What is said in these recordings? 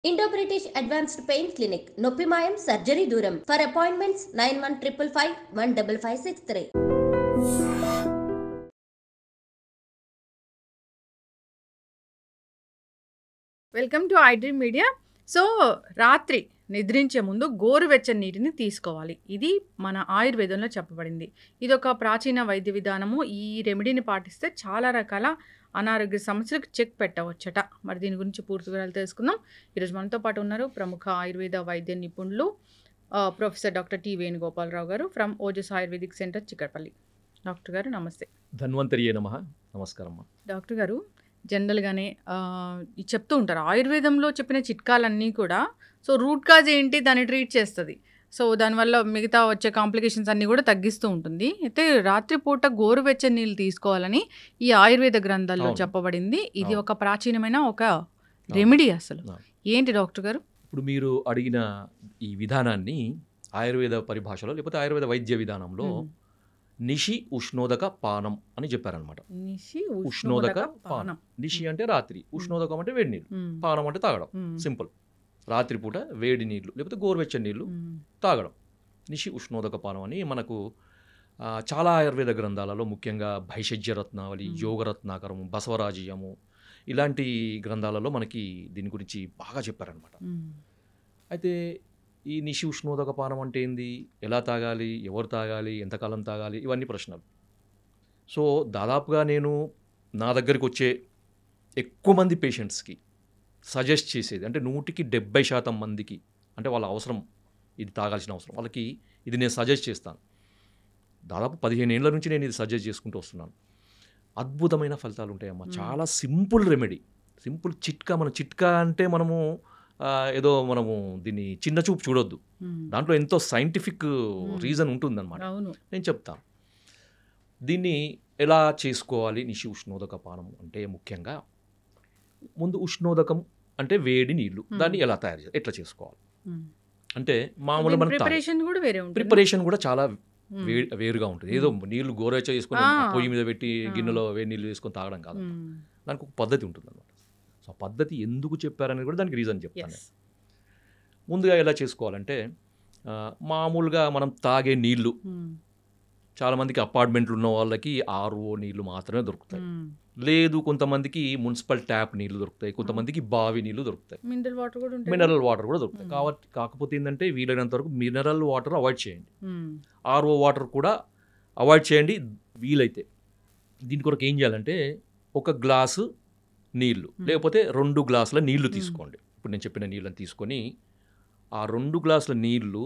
Indo British advanced pain clinic నొప్పి మాయం surgery దూరం for appointments 9155515563. Welcome to iDream media. So రాత్రి నిద్రించే ముందు గోరువెచ్చని నీటిని తీసుకోవాలి. ఇది మన ఆయుర్వేదంలో చెప్పబడింది. ఇది ఒక ప్రాచీన వైద్య విధానము. ఈ రెమెడీని పాటిస్తే చాలా రకాల అనారోగ్య సమస్యలకు చెక్ పెట్టవచ్చట. మరి దీని గురించి పూర్తి వివరాలు తెలుసుకుందాం. ఈరోజు మనతో పాటు ఉన్నారు ప్రముఖ ఆయుర్వేద వైద్య నిపుణులు ప్రొఫెసర్ డాక్టర్ టి వేణుగోపాలరావు గారు from Ojas Ayurvedic centre Chikkadpally. Doctor గారు నమస్తే. ధన్వంతరియే నమః. నమస్కారం. డాక్టర్ గారు, జనరల్గానే చెప్తూ ఉంటారు ఆయుర్వేదంలో చెప్పిన చిట్కాలన్నీ కూడా సో రూట్ కాజ్ ఏంటి దాన్ని ట్రీట్ చేస్తుంది. సో దానివల్ల మిగతా వచ్చే కాంప్లికేషన్స్ అన్నీ కూడా తగ్గిస్తూ ఉంటుంది. అయితే రాత్రిపూట గోరువెచ్చని నీళ్ళు తీసుకోవాలని ఈ ఆయుర్వేద గ్రంథాల్లో చెప్పబడింది. ఇది ఒక ప్రాచీనమైన ఒక రెమెడీ. అసలు ఏంటి డాక్టర్ గారు? ఇప్పుడు మీరు అడిగిన ఈ విధానాన్ని ఆయుర్వేద పరిభాషలో లేకపోతే ఆయుర్వేద వైద్య విధానంలో నిషి ఉష్ణోదక పానం అని చెప్పారనమాట. ఉష్ణోదక పానం. నిషి అంటే రాత్రి, ఉష్ణోదకం అంటే వేడి నీళ్ళు, పానం అంటే తాగడం. సింపుల్. రాత్రిపూట వేడి నీళ్ళు లేకపోతే గోరువెచ్చని నీళ్ళు తాగడం. నిషి ఉష్ణోదక పానం అని మనకు చాలా ఆయుర్వేద గ్రంథాలలో, ముఖ్యంగా భైషజ్య రత్నావళి, యోగరత్నాకరము, బసవరాజీయము ఇలాంటి గ్రంథాలలో మనకి దీని గురించి బాగా చెప్పారనమాట. అయితే ఈ నిషి ఉష్ణోదక పానం అంటే ఏంది, ఎలా తాగాలి, ఎవరు తాగాలి, ఎంతకాలం తాగాలి, ఇవన్నీ ప్రశ్నలు. సో దాదాపుగా నేను నా దగ్గరికి వచ్చే ఎక్కువ మంది పేషెంట్స్కి సజెస్ట్ చేసేది అంటే 100% మందికి, అంటే వాళ్ళ అవసరం, ఇది తాగాల్సిన అవసరం వాళ్ళకి ఇది నేను సజెస్ట్ చేస్తాను. దాదాపు 15 ఏళ్ళ నుంచి నేను ఇది సజెస్ట్ చేసుకుంటూ వస్తున్నాను. అద్భుతమైన ఫలితాలు ఉంటాయమ్మా. చాలా సింపుల్ రెమెడీ, సింపుల్ చిట్కా. మన చిట్కా అంటే మనము ఏదో మనము దీన్ని చిన్న చూపు చూడొద్దు, దాంట్లో ఎంతో సైంటిఫిక్ రీజన్ ఉంటుందన్నమాట. నేను చెప్తాను దీన్ని ఎలా చేసుకోవాలి. నిషి ఉష్ణోదక పానం అంటే ముఖ్యంగా ముందు ఉష్ణోదకం అంటే వేడి నీళ్ళు, దాన్ని ఎలా తయారు చేయాలి, ఎట్లా చేసుకోవాలి అంటే మామూలు మన ప్రిపరేషన్ కూడా చాలా వేరుగా ఉంటుంది. ఏదో నీళ్ళు గోరువెచ్చగా చేసుకొని పొయ్యి మీద పెట్టి గిన్నెలో వేడి నీళ్ళు వేసుకొని తాగడం కాదు, దానికి ఒక పద్ధతి ఉంటుంది అన్నమాట. సో ఆ పద్ధతి ఎందుకు చెప్పారనేది కూడా దానికి రీజన్ చెప్తాను. ముందుగా ఎలా చేసుకోవాలంటే మామూలుగా మనం తాగే నీళ్ళు, చాలామందికి అపార్ట్మెంట్లు ఉన్న వాళ్ళకి ఆర్ఓ నీళ్ళు మాత్రమే దొరుకుతాయి. లేదు, కొంతమందికి మున్సిపల్ ట్యాప్ నీళ్ళు దొరుకుతాయి, కొంతమందికి బావి నీళ్ళు దొరుకుతాయి, మినరల్ వాటర్ కూడా దొరుకుతాయి. కాకపోతే ఏంటంటే వీలైనంత వరకు మినరల్ వాటర్ అవాయిడ్ చేయండి, ఆర్ఓ వాటర్ కూడా అవాయిడ్ చేయండి వీలైతే. దీని కొరకు ఏం చేయాలంటే ఒక గ్లాసు నీళ్ళు లేకపోతే 2 గ్లాసుల నీళ్లు తీసుకోండి. ఇప్పుడు నేను చెప్పిన నీళ్ళని తీసుకొని ఆ 2 గ్లాసుల నీళ్లు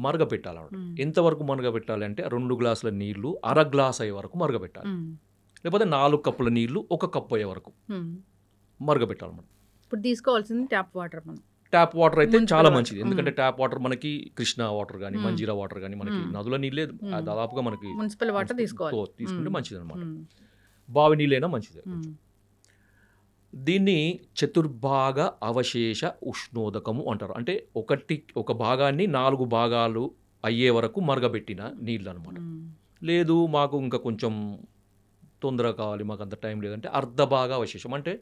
మరగపెట్టాలన్నమాట. ఎంతవరకు మరగపెట్టాలి అంటే 2 గ్లాసుల నీళ్లు అర గ్లాస్ అయ్యే వరకు మరగపెట్టాలి, లేకపోతే 4 కప్పుల నీళ్లు 1 కప్పు అయ్యే వరకు మరగపెట్టాలన్నమాట. ఇప్పుడు తీసుకోవాల్సింది ట్యాప్ వాటర్. ట్యాప్ వాటర్ అయితే చాలా మంచిది, ఎందుకంటే ట్యాప్ వాటర్ మనకి కృష్ణా వాటర్ కానీ మంజీరా వాటర్ కానీ మనకి నదుల నీళ్ళే దాదాపుగా మనకి మున్సిపల్ వాటర్ తీసుకుంటే మంచిది అనమాట. బావి నీళ్ళైనా మంచిదే. దీన్ని చతుర్భాగ అవశేష ఉష్ణోదకము అంటారు. అంటే ఒక భాగాన్ని 4 భాగాలు అయ్యే వరకు మరగబెట్టిన నీళ్ళు అనమాట. లేదు మాకు ఇంకా కొంచెం తొందరగా కావాలి, మాకు అంత టైం లేదంటే అర్ధభాగ అవశేషం, అంటే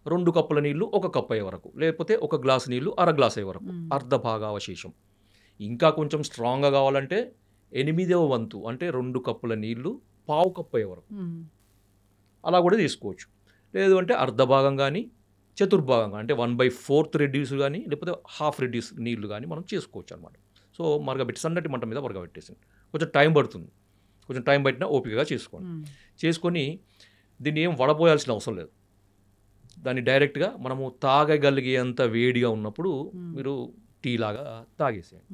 2 కప్పుల నీళ్ళు 1 కప్పు అయ్యే వరకు, లేకపోతే 1 గ్లాసు నీళ్ళు అర గ్లాస్ అయ్యే వరకు అర్ధభాగ అవశేషం. ఇంకా కొంచెం స్ట్రాంగ్గా కావాలంటే 8వ వంతు, అంటే 2 కప్పుల నీళ్ళు 1/2 కప్పు అయ్యే వరకు అలా కూడా తీసుకోవచ్చు. లేదు అంటే అర్ధభాగం కానీ చతుర్భాగంగా అంటే 1/4 రెడ్యూస్ కానీ లేకపోతే హాఫ్ రెడ్యూస్ నీళ్లు కానీ మనం చేసుకోవచ్చు అనమాట. సో మరగబెట్టి సన్నటి మంట మీద మరగబెట్టేసి కొంచెం టైం పడుతుంది, కొంచెం టైం పట్టినా ఓపికగా చేసుకొని దీన్ని ఏం వడపోయాల్సిన అవసరం లేదు. దాన్ని డైరెక్ట్గా మనము తాగగలిగేంత వేడిగా ఉన్నప్పుడు మీరు టీ లాగా తాగేసేయండి.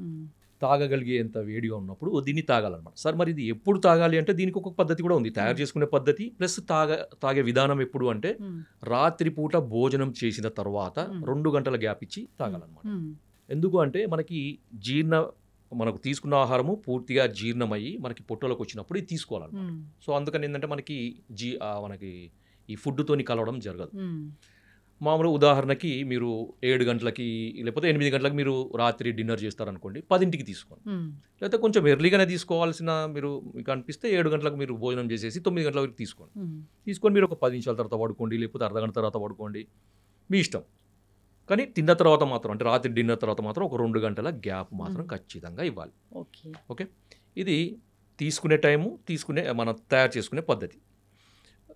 తాగగలిగేంత వేడిగా ఉన్నప్పుడు దీన్ని తాగాలన్నమాట. సార్ మరి ఇది ఎప్పుడు తాగాలి అంటే దీనికి ఒక పద్ధతి కూడా ఉంది, తయారు చేసుకునే పద్ధతి ప్లస్ తాగే విధానం. ఎప్పుడు అంటే రాత్రిపూట భోజనం చేసిన తర్వాత 2 గంటల గ్యాప్ ఇచ్చి తాగాలన్నమాట. ఎందుకు అంటే మనకు తీసుకున్న ఆహారము పూర్తిగా జీర్ణమయ్యి మనకి పొట్టలోకి వచ్చినప్పుడు ఇది తీసుకోవాలన్నమాట. సో అందుకని ఏంటంటే మనకి ఈ ఫుడ్తోని కలవడం జరగదు. మామూలు ఉదాహరణకి మీరు 7 గంటలకి లేకపోతే 8 గంటలకు మీరు రాత్రి డిన్నర్ చేస్తారనుకోండి, 10ంటికి తీసుకోండి. లేకపోతే కొంచెం ఎర్లీగానే తీసుకోవాల్సిన మీకు అనిపిస్తే 7 గంటలకు మీరు భోజనం చేసేసి 9 గంటల వరకు తీసుకొని మీరు ఒక 10 నిమిషాల తర్వాత పడుకోండి, లేకపోతే అర్ధగంట తర్వాత పడుకోండి, మీ ఇష్టం. కానీ తిన్న తర్వాత మాత్రం అంటే రాత్రి డిన్నర్ తర్వాత మాత్రం ఒక 2 గంటల గ్యాప్ మాత్రం ఖచ్చితంగా ఇవ్వాలి. ఓకే, ఇది తీసుకునే టైము, మనం తయారు చేసుకునే పద్ధతి.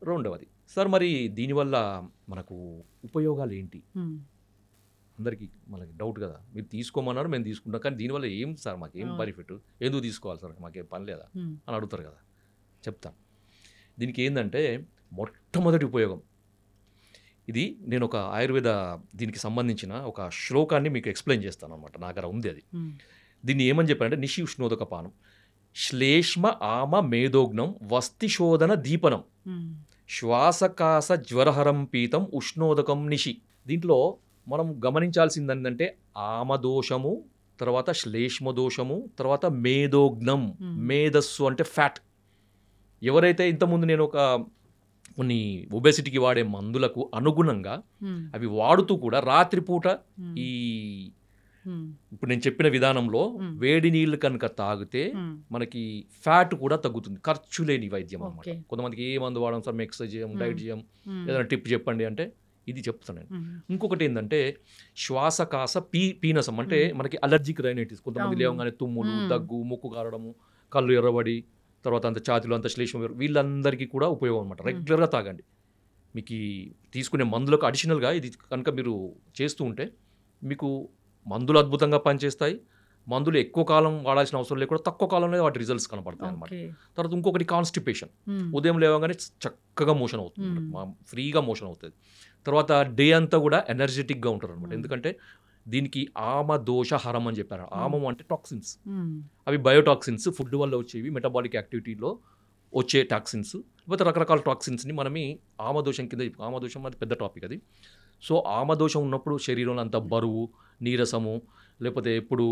రెండవది, సార్ మరి దీనివల్ల మనకు ఉపయోగాలు ఏంటి? అందరికీ మనకి డౌట్ కదా, మీరు తీసుకోమన్నారు మేము తీసుకుంటాం, కానీ దీనివల్ల ఏం సార్ మాకు ఏం బెనిఫిట్, ఎందుకు తీసుకోవాలి సార్, మాకేం పని లేదా అని అడుగుతారు కదా. చెప్తాను. దీనికి ఏంటంటే మొట్టమొదటి ఉపయోగం ఇది, నేను ఒక ఆయుర్వేద దీనికి సంబంధించిన ఒక శ్లోకాన్ని మీకు ఎక్స్ప్లెయిన్ చేస్తాను అనమాట. నా దగ్గర ఉంది అది. దీన్ని ఏమని చెప్పారంటే నిషి ఉష్ణోదక పానం శ్లేష్మ ఆమ మేధోగ్నం వస్తిశోధన దీపనం శ్వాసకాస జ్వరహరం పీతం ఉష్ణోదకం నిషి. దీంట్లో మనం గమనించాల్సింది ఏంటంటే ఆమదోషము, తర్వాత శ్లేష్మదోషము, తర్వాత మేధోగ్నం, మేధస్సు అంటే ఫ్యాట్. ఎవరైతే ఇంతకుముందు నేను కొన్ని ఒబెసిటీకి వాడే మందులకు అనుగుణంగా అవి వాడుతూ కూడా రాత్రిపూట ఈ ఇప్పుడు నేను చెప్పిన విధానంలో వేడి నీళ్ళు కనుక తాగితే మనకి ఫ్యాట్ కూడా తగ్గుతుంది. ఖర్చు లేని వైద్యం అన్నమాట. కొంతమందికి ఏ మందు వాడడం సార్, మేము ఎక్సర్సైజ్ చేయం, డైట్ చేయం, ఏదైనా టిప్ చెప్పండి అంటే ఇది చెప్తాను. ఇంకొకటి ఏంటంటే శ్వాసకాస పీనసం, అంటే మనకి అలర్జిక్ రైనైటిస్, కొంతమంది లేవగానే తుమ్ములు, దగ్గు, ముక్కు కారడము, కళ్ళు ఎర్రబడి, తర్వాత అంత ఛాతీలో అంత శ్లేష్మ, వీళ్ళందరికీ కూడా ఉపయోగం అనమాట. రెగ్యులర్గా తాగండి. మీకు తీసుకునే మందులకు అడిషనల్గా ఇది కనుక మీరు చేస్తూ ఉంటే మీకు మందులు అద్భుతంగా పనిచేస్తాయి. మందులు ఎక్కువ కాలం వాడాల్సిన అవసరం లేకుండా తక్కువ కాలంలో వాటి రిజల్ట్స్ కనపడతాయి అనమాట. తర్వాత ఇంకొకటి కాన్స్టిపేషన్, ఉదయం లేవగానే చక్కగా మోషన్ అవుతుంది, ఫ్రీగా మోషన్ అవుతుంది. తర్వాత డే అంతా కూడా ఎనర్జెటిక్గా ఉంటారు అనమాట. ఎందుకంటే దీనికి ఆమ దోషహరం అని చెప్పారు. ఆమం అంటే టాక్సిన్స్, అవి బయోటాక్సిన్స్, ఫుడ్ వల్ల వచ్చేవి, మెటబాలిక్ యాక్టివిటీలో వచ్చే టాక్సిన్స్, లేకపోతే రకరకాల టాక్సిన్స్ని మనమి ఆమదోషం కింద, ఆమదోషం అది పెద్ద టాపిక్ అది. సో ఆమదోషం ఉన్నప్పుడు శరీరంలో అంత బరువు, నీరసము, లేకపోతే ఎప్పుడు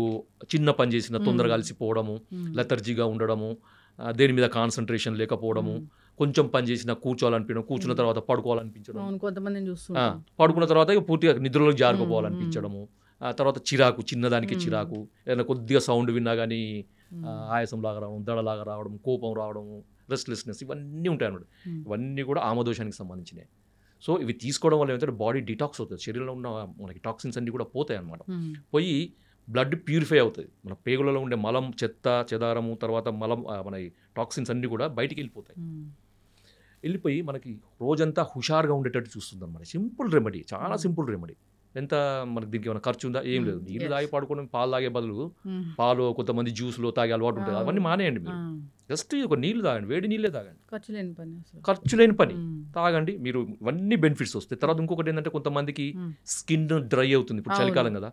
చిన్న పని చేసిన తొందరగా అలసిపోవడము, లెథర్జీగా ఉండడము, దేని మీద కాన్సన్ట్రేషన్ లేకపోవడము, కొంచెం పని చేసినా కూర్చోవాలనిపించడం, కూర్చున్న తర్వాత పడుకోవాలనిపించడం, పడుకున్న తర్వాత పూర్తిగా నిద్రలో జారుకోవాలనిపించడము, తర్వాత చిరాకు, చిన్నదానికి చిరాకు, ఏదైనా కొద్దిగా సౌండ్ విన్నా కానీ ఆయాసం లాగా రావడం, దడలాగా రావడం, కోపం రావడము, రెస్ట్లెస్నెస్, ఇవన్నీ ఉంటాయి అన్నమాట. ఇవన్నీ కూడా ఆమదోషానికి సంబంధించినవి. సో ఇవి తీసుకోవడం వల్ల ఏమంటే బాడీ డిటాక్స్ అవుతుంది, శరీరంలో ఉన్న మనకి టాక్సిన్స్ అన్నీ కూడా పోతాయి అన్నమాట. పోయి బ్లడ్ ప్యూరిఫై అవుతుంది, మన పేగులలో ఉండే మలం, చెత్త చెదారము, తర్వాత మలం, మన టాక్సిన్స్ అన్నీ కూడా బయటికి వెళ్ళిపోతాయి. వెళ్ళిపోయి మనకి రోజంతా హుషారుగా ఉండేటట్టు చూస్తుంది అన్నమాట. సింపుల్ రెమెడీ, చాలా సింపుల్ రెమెడీ. ఎంత మనకి దీనికి ఏమైనా ఖర్చు ఉందా? ఏం లేదు. నీళ్ళు తాగి పడుకోవడం, పాలు తాగే బదులు పాలు, కొంతమంది జ్యూస్లో తాగే అలవాటు ఉంటుంది, అవన్నీ మానేయండి. మీరు జస్ట్ ఒక నీళ్ళు తాగండి, వేడి నీళ్ళే తాగండి, ఖర్చు లేని పని తాగండి, మీరు ఇవన్నీ బెనిఫిట్స్ వస్తాయి. తర్వాత ఇంకొకటి ఏంటంటే కొంతమందికి స్కిన్ డ్రై అవుతుంది, ఇప్పుడు చలికాలం కదా,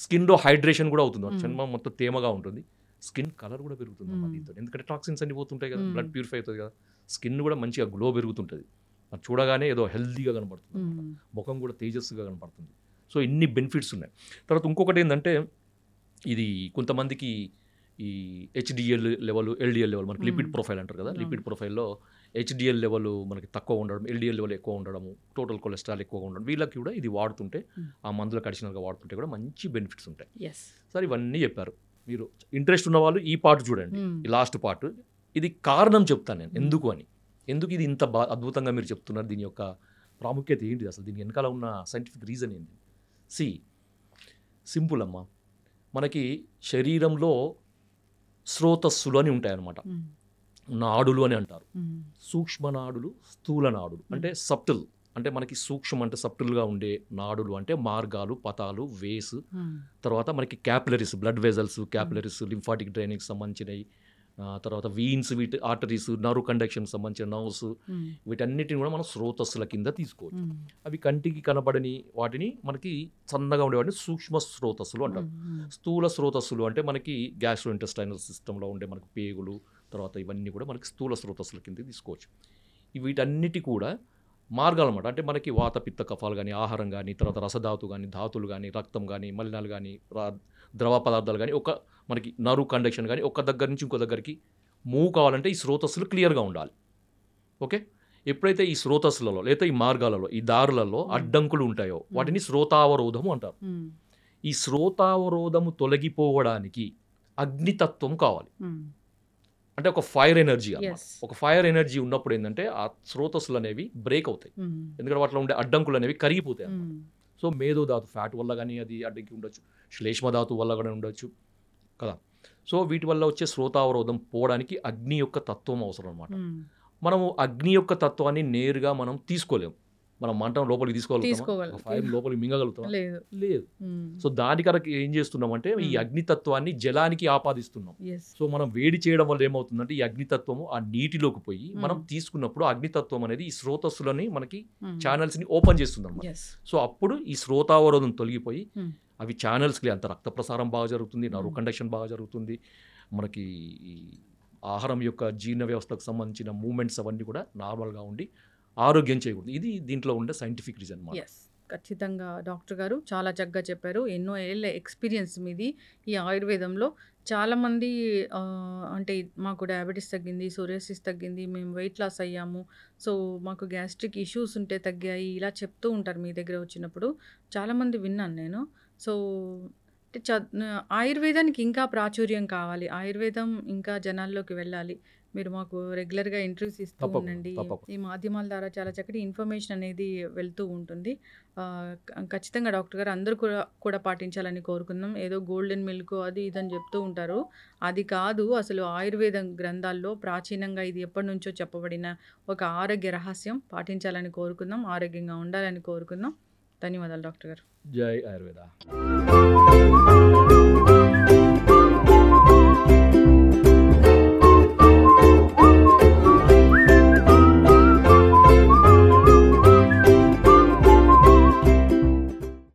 స్కిన్లో హైడ్రేషన్ కూడా అవుతుంది, చర్మం మొత్తం తేమగా ఉంటుంది, స్కిన్ కలర్ కూడా పెరుగుతుంది దీంతో. ఎందుకంటే టాక్సిన్స్ అన్ని పోతుంటాయి కదా, బ్లడ్ ప్యూరిఫై అవుతుంది కదా, స్కిన్ కూడా మంచిగా గ్లో పెరుగుతుంటుంది, అది చూడగానే ఏదో హెల్తీగా కనపడుతుంది, ముఖం కూడా తేజస్సుగా కనపడుతుంది. సో ఇన్ని బెనిఫిట్స్ ఉన్నాయి. తర్వాత ఇంకొకటి ఏంటంటే ఇది కొంతమందికి ఈ హెచ్డిఎల్ లెవెల్, ఎల్డిఎల్ లెవెల్, మనకి లిపిడ్ ప్రొఫైల్ అంటారు కదా, లిపిడ్ ప్రొఫైల్లో హెచ్డిఎల్ లెవెల్ మనకి తక్కువ ఉండడం, ఎల్డిఎల్ లెవెల్ ఎక్కువ ఉండడము, టోటల్ కొలెస్ట్రాల్ ఎక్కువగా ఉండడం, వీళ్ళకి కూడా ఇది వాడుతుంటే, ఆ మందులకు అడిషనల్గా వాడుతుంటే కూడా మంచి బెనిఫిట్స్ ఉంటాయి. సార్ ఇవన్నీ చెప్పారు. మీరు ఇంట్రెస్ట్ ఉన్న వాళ్ళు ఈ పార్ట్ చూడండి, ఈ లాస్ట్ పార్ట్. ఇది కారణం చెప్తాను నేను ఎందుకు అని, ఎందుకు ఇది ఇంత అద్భుతంగా మీరు చెప్తున్నారు, దీని యొక్క ప్రాముఖ్యత ఏంటిది, అసలు దీని వెనకాల ఉన్న సైంటిఫిక్ రీజన్ ఏంటి. సింపుల్ అమ్మా, మనకి శరీరంలో స్రోతస్సులు అని ఉంటాయన్నమాట, నాడులు అని అంటారు. సూక్ష్మ నాడులు, స్థూల నాడులు అంటే సబ్టిల్, అంటే మనకి సూక్ష్మ అంటే సబ్టిల్గా ఉండే నాడులు అంటే మార్గాలు, పతాలు, వేస్, తర్వాత మనకి capillaries, blood vessels, capillaries, lymphatic drainage సంబంధించినవి, తర్వాత వీన్స్, వీటి ఆర్టరీస్, నర్వ్ కండక్షన్ సంబంధించిన నర్వ్స్, వీటన్నిటిని కూడా మనం స్రోతస్సుల కింద తీసుకోవచ్చు. అవి కంటికి కనబడని వాటిని మనకి సన్నగా ఉండేవాటిని సూక్ష్మ స్రోతస్సులు అంటారు. స్థూల స్రోతస్సులు అంటే మనకి గ్యాస్ట్రో ఇంటెస్టైనల్ సిస్టంలో ఉండే మనకి పేగులు, తర్వాత ఇవన్నీ కూడా మనకి స్థూల స్రోతస్సుల కింద తీసుకోవచ్చు. వీటన్నిటి కూడా మార్గాలు అన్నమాట. అంటే మనకి వాత, పిత్త, కఫాలు కానీ, ఆహారం కానీ, తర్వాత రసధాతు కానీ, ధాతులు కానీ, రక్తం కానీ, మలినాలు కానీ, ద్రవ పదార్థాలు కానీ, ఒక మనకి నర్వ్ కండక్షన్ కానీ ఒక దగ్గర నుంచి ఇంకో దగ్గరికి మూవ్ కావాలంటే ఈ స్రోతస్సులు క్లియర్గా ఉండాలి. ఓకే, ఎప్పుడైతే ఈ స్రోతస్సులలో లేదా ఈ మార్గాలలో, ఈ దారులలో అడ్డంకులు ఉంటాయో వాటిని స్రోతావరోధము అంటారు. ఈ స్రోతావరోధము తొలగిపోవడానికి అగ్నితత్వం కావాలి. అంటే ఒక ఫైర్ ఎనర్జీ అన్నమాట. ఒక ఫైర్ ఎనర్జీ ఉన్నప్పుడు ఏంటంటే ఆ స్రోతస్సులు అనేవి బ్రేక్ అవుతాయి, ఎందుకంటే వాటిలో ఉండే అడ్డంకులు అనేవి కరిగిపోతాయి అన్నమాట. సో మేధోధాతు ఫ్యాట్ వల్ల కానీ అది అడ్డంకి ఉండొచ్చు, శ్లేష్మధాతు వల్ల కూడా ఉండొచ్చు కదా. సో వీటి వల్ల వచ్చే శ్రోతావరోధం పోవడానికి అగ్ని యొక్క తత్వం అవసరం అనమాట. మనము అగ్ని యొక్క తత్వాన్ని నేరుగా మనం తీసుకోలేము. మనం మంటం లోపలికి తీసుకోగలుగుతాం, ఫైర్ లోపలికి మింగగలుగుతాం లేదు. సో దాని కనుక ఏం చేస్తున్నామంటే ఈ అగ్నితత్వాన్ని జలానికి ఆపాదిస్తున్నాం. సో మనం వేడి చేయడం వల్ల ఏమవుతుందంటే ఈ అగ్నితత్వము ఆ నీటిలోకి పోయి మనం తీసుకున్నప్పుడు అగ్నితత్వం అనేది ఈ స్రోతస్సులని మనకి ఛానల్స్ ని ఓపెన్ చేస్తుంది అనమాట. సో అప్పుడు ఈ శ్రోతావరోధం తొలగిపోయి అవి ఛానల్స్కి అంత రక్త ప్రసారం బాగా జరుగుతుంది, నర్వ్ కండక్షన్ బాగా జరుగుతుంది, మనకి ఆహారం యొక్క జీర్ణ వ్యవస్థకు సంబంధించిన మూమెంట్స్ అవన్నీ కూడా నార్మల్గా ఉండి ఆరోగ్యం చేయకూడదు. ఇది దీంట్లో ఉండే సైంటిఫిక్ రీజన్. ఖచ్చితంగా డాక్టర్ గారు చాలా చక్కగా చెప్పారు. ఎన్నో ఏళ్ళ ఎక్స్పీరియన్స్ మీది ఈ ఆయుర్వేదంలో. చాలామంది అంటే మాకు డయాబెటీస్ తగ్గింది, సోరియాసిస్ తగ్గింది, మేము వెయిట్ లాస్ అయ్యాము, సో మాకు గ్యాస్ట్రిక్ ఇష్యూస్ ఉంటే తగ్గాయి, ఇలా చెప్తూ ఉంటారు మీ దగ్గర వచ్చినప్పుడు. చాలామంది విన్నాను నేను. సో ఆయుర్వేదానికి ఇంకా ప్రాచుర్యం కావాలి, ఆయుర్వేదం ఇంకా జనాల్లోకి వెళ్ళాలి. మీరు మాకు రెగ్యులర్గా ఇంటర్వ్యూస్ ఇస్తూ ఉండండి. ఈ మాధ్యమాల ద్వారా చాలా చక్కటి ఇన్ఫర్మేషన్ అనేది వెళ్తూ ఉంటుంది. ఖచ్చితంగా డాక్టర్ గారు అందరూ కూడా పాటించాలని కోరుకుందాం. ఏదో గోల్డెన్ మిల్క్ అది ఇదని చెప్తూ ఉంటారు, అది కాదు. అసలు ఆయుర్వేదం గ్రంథాల్లో ప్రాచీనంగా ఇది ఎప్పటి నుంచో చెప్పబడిన ఒక ఆరోగ్య రహస్యం. పాటించాలని కోరుకుందాం, ఆరోగ్యంగా ఉండాలని కోరుకుందాం. ధన్యవాదాలు డాక్టర్ గారు. జై ఆయుర్వేద.